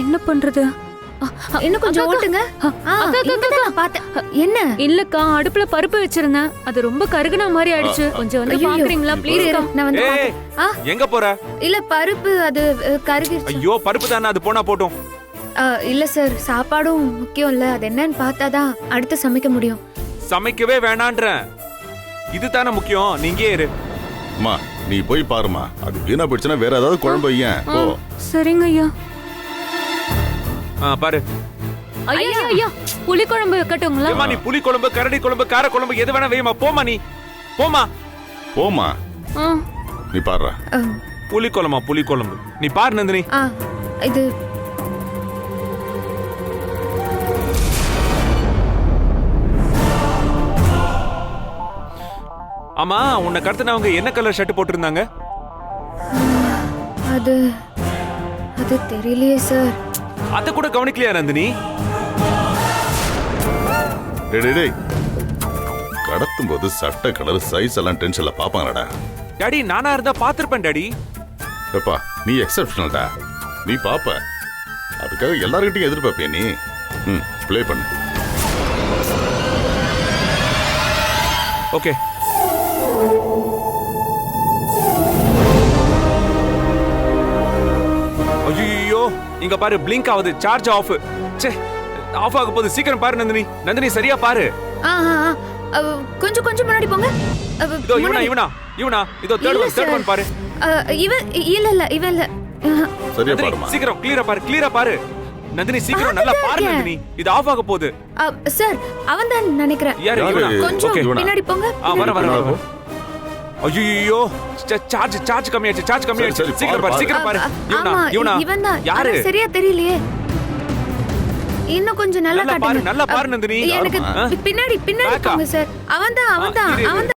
என்ன பண்றது? இன்னும் கொஞ்சம் ஓட்டுங்க. நான் பார்த்தேன். என்ன? இல்லக்கா, அடுப்புல பருப்பு வச்சிருந்தேன். அது ரொம்ப கருகுன மாதிரி ஆயிடுச்சு. கொஞ்சம் வந்து பாக்குறீங்களா ப்ளீஸ்? நான் வந்து எங்க போற? இல்ல பருப்பு அது கருகிருச்சு. ஐயோ பருப்பு தானே, அது போனா போட்டும். இல்ல சார், சாப்பாடும் முக்கியம் இல்ல. அது என்னன்னு பார்த்தாதான் அடுத்து சமைக்க முடியும். சமைக்கவே வேணான்றேன். இது தானே முக்கியம். நீங்க இரு. அம்மா நீ போய் பாருமா. அது வீணா போயிடுச்சுன்னா வேற ஏதாவது குழம்பு வையேன். ஓ சரிங்க ஐயா. பாரு. ஐயா ஐயா, புளி குழம்பு வைக்கட்டுங்களா? ஏமா நீ புளி குழம்பு, கரடி குழம்பு, கார குழம்பு எது வேணா வைமா. போமா நீ. போமா. போமா. நீ பாருடா. புளி குழம்பா? புளி குழம்பு நீ பாரு நந்தினி. இது ஆமா, உன்னை கடத்தினவங்க என்ன கலர் ஷர்ட் போட்டிருந்தாங்க? அது அது தெரியலையே சார். அத கூட கவனிக்கலையா நந்தினி? டேய் கடத்தும் போது சட்டை கலர் சைஸ் எல்லாம் டென்ஷன்ல பாப்பாங்கடா. டாடி நானா இருந்தா பாத்திருப்பேன் டாடி. எப்பா நீ எக்ஸெப்ஷனல்டா. நீ பாப்ப. அதுக்காக எல்லார்கிட்டயும் எதிர்பார்ப்பியா நீ? ப்ளே பண்ணு. ஓகே. ஐயோ இங்க பாரு, பிளிங்க் ஆகுது. Charge of. ச்சே, ஆஃப் ஆக போகுது. சீக்கிரம் பாரு நந்தினி. நந்தினி சரியா பாரு. கொஞ்சம் கொஞ்சம் முன்னாடி போங்க. இதோ இவனா இதோ தேர்ட் ஒன் பாரு. இவன் இல்ல இவன் இல்ல. சரியா பாருமா. சீக்கிரம் கிளியரா பாரு நந்தினி. சீக்கிரம் நல்லா பாரு நந்தினி. இது ஆஃப் ஆக போகுது. சார் அவன் தான் நினைக்கிறேன். யாரு இவனா? கொஞ்சம் பின்னாடி போங்க. வர. ஐயோ சார்ஜ் கம்மியாச்சு. சீக்கிரம் பாரு. இவன் தான். யாரு? சரியா தெரியலையே. இன்னும் கொஞ்சம் நல்லா பாரு நந்தினி. எனக்கு பின்னாடி போங்க சார். அவன் தான்